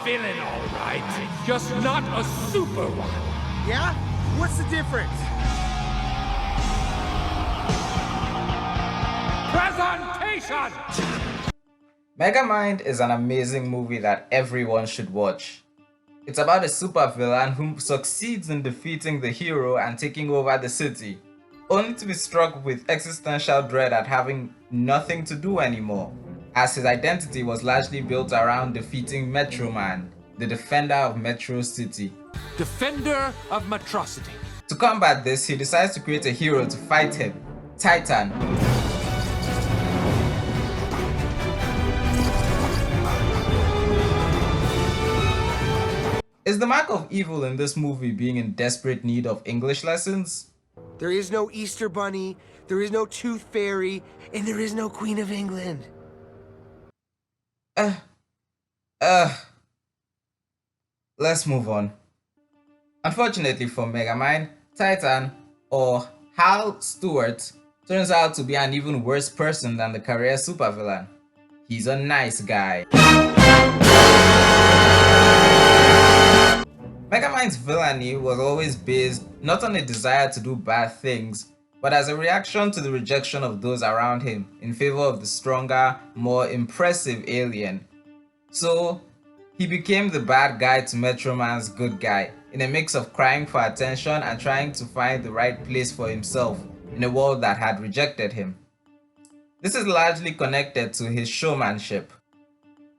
villain, all right. Just not a super one. Yeah? What's the difference? Presentation! Megamind is an amazing movie that everyone should watch. It's about a supervillain who succeeds in defeating the hero and taking over the city, only to be struck with existential dread at having nothing to do anymore, as his identity was largely built around defeating Metro Man, the defender of Metro City. Defender of Metrocity. To combat this, he decides to create a hero to fight him, Titan. Is the mark of evil in this movie being in desperate need of English lessons? There is no Easter Bunny, there is no Tooth Fairy, and there is no Queen of England. Let's move on. Unfortunately for Megamind, Titan, or Hal Stewart, turns out to be an even worse person than the career supervillain. He's a nice guy. Megamind's villainy was always based not on a desire to do bad things, but as a reaction to the rejection of those around him in favor of the stronger, more impressive alien. So, he became the bad guy to Metro Man's good guy, in a mix of crying for attention and trying to find the right place for himself in a world that had rejected him. This is largely connected to his showmanship.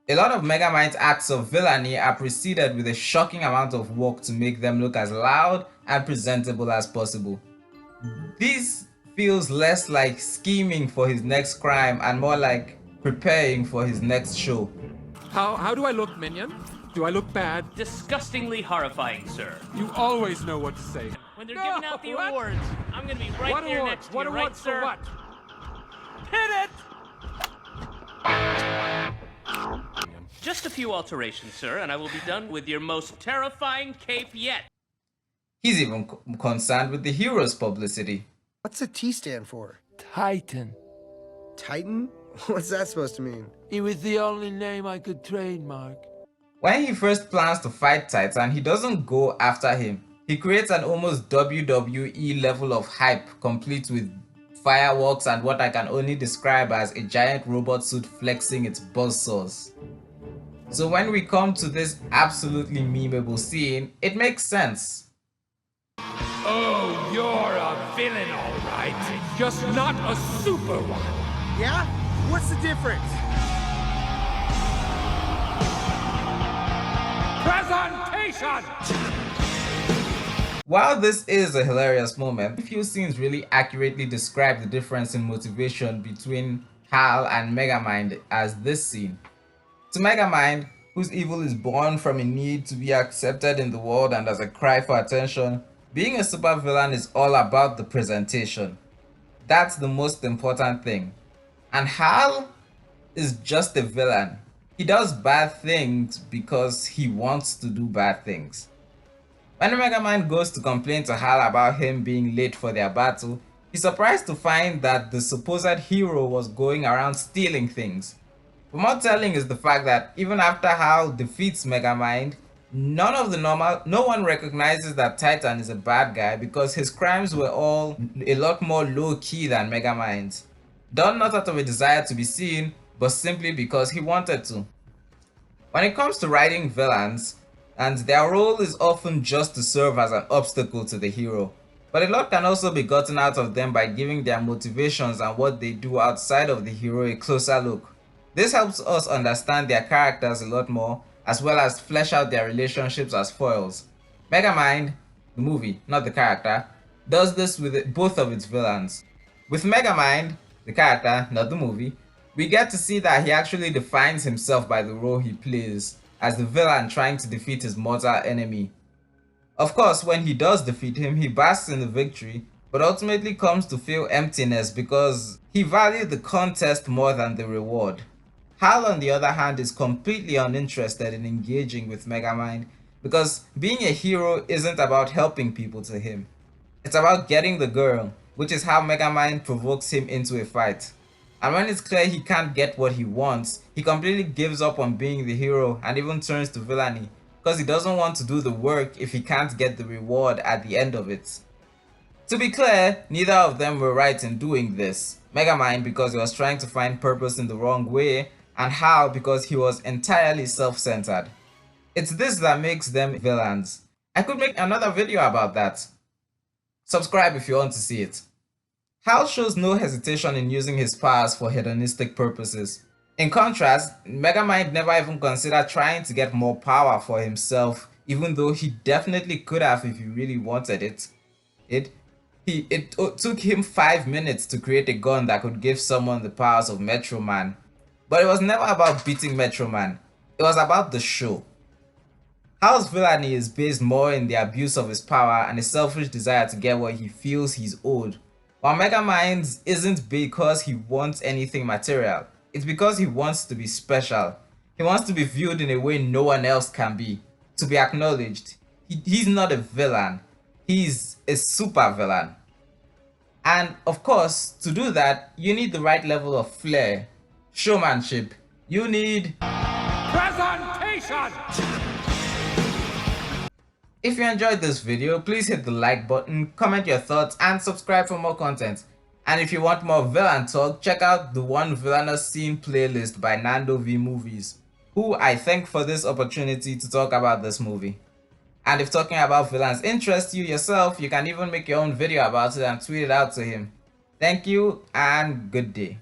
A lot of Megamind's acts of villainy are preceded with a shocking amount of work to make them look as loud and presentable as possible. This feels less like scheming for his next crime and more like preparing for his next show. How do I look, Minion? Do I look bad? Disgustingly horrifying, sir. You always know what to say. When they're giving out the awards, I'm gonna be right What there awards? next to What you, awards right, for sir? what? Hit it! Just a few alterations, sir, and I will be done with your most terrifying cape yet. He's even concerned with the hero's publicity. What's the T stand for? Titan. Titan? What's that supposed to mean? It was the only name I could trademark. When he first plans to fight Titan, he doesn't go after him. He creates an almost WWE level of hype, complete with fireworks and what I can only describe as a giant robot suit flexing its buzzsaws. So when we come to this absolutely memeable scene, it makes sense. Oh, you're a villain, all right. Just not a super one. Yeah? What's the difference? Presentation! While this is a hilarious moment, a few scenes really accurately describe the difference in motivation between Hal and Megamind as this scene. To Megamind, whose evil is born from a need to be accepted in the world and as a cry for attention, being a supervillain is all about the presentation. That's the most important thing. And Hal is just a villain. He does bad things because he wants to do bad things. When Megamind goes to complain to Hal about him being late for their battle, he's surprised to find that the supposed hero was going around stealing things. But more telling is the fact that even after Hal defeats Megamind, no one recognizes that Titan is a bad guy because his crimes were all a lot more low-key than Megamind's. Done not out of a desire to be seen, but simply because he wanted to. When it comes to writing villains, and their role is often just to serve as an obstacle to the hero, but a lot can also be gotten out of them by giving their motivations and what they do outside of the hero a closer look. This helps us understand their characters a lot more, as well as flesh out their relationships as foils. Megamind, the movie, not the character, does this with both of its villains. With Megamind, the character, not the movie, we get to see that he actually defines himself by the role he plays as the villain trying to defeat his mortal enemy. Of course, when he does defeat him, he basks in the victory, but ultimately comes to feel emptiness because he valued the contest more than the reward. Hal, on the other hand, is completely uninterested in engaging with Megamind because being a hero isn't about helping people to him. It's about getting the girl, which is how Megamind provokes him into a fight. And when it's clear he can't get what he wants, he completely gives up on being the hero and even turns to villainy because he doesn't want to do the work if he can't get the reward at the end of it. To be clear, neither of them were right in doing this. Megamind because he was trying to find purpose in the wrong way, and Hal because he was entirely self-centered. It's this that makes them villains. I could make another video about that. Subscribe if you want to see it. Hal shows no hesitation in using his powers for hedonistic purposes. In contrast, Megamind never even considered trying to get more power for himself, even though he definitely could have if he really wanted it. It took him 5 minutes to create a gun that could give someone the powers of Metro Man. But it was never about beating Metro Man, it was about the show. Hal's villainy is based more in the abuse of his power and a selfish desire to get what he feels he's owed, while Megamind's isn't because he wants anything material, it's because he wants to be special. He wants to be viewed in a way no one else can be, to be acknowledged. He's not a villain, he's a super villain. And of course, to do that, you need the right level of flair, showmanship, you need Presentation! If you enjoyed this video, please hit the like button, comment your thoughts, and subscribe for more content. And if you want more villain talk, check out the One Villainous Scene playlist by Nando V Movies, who I thank for this opportunity to talk about this movie. And if talking about villains interests you yourself, you can even make your own video about it and tweet it out to him. Thank you and good day.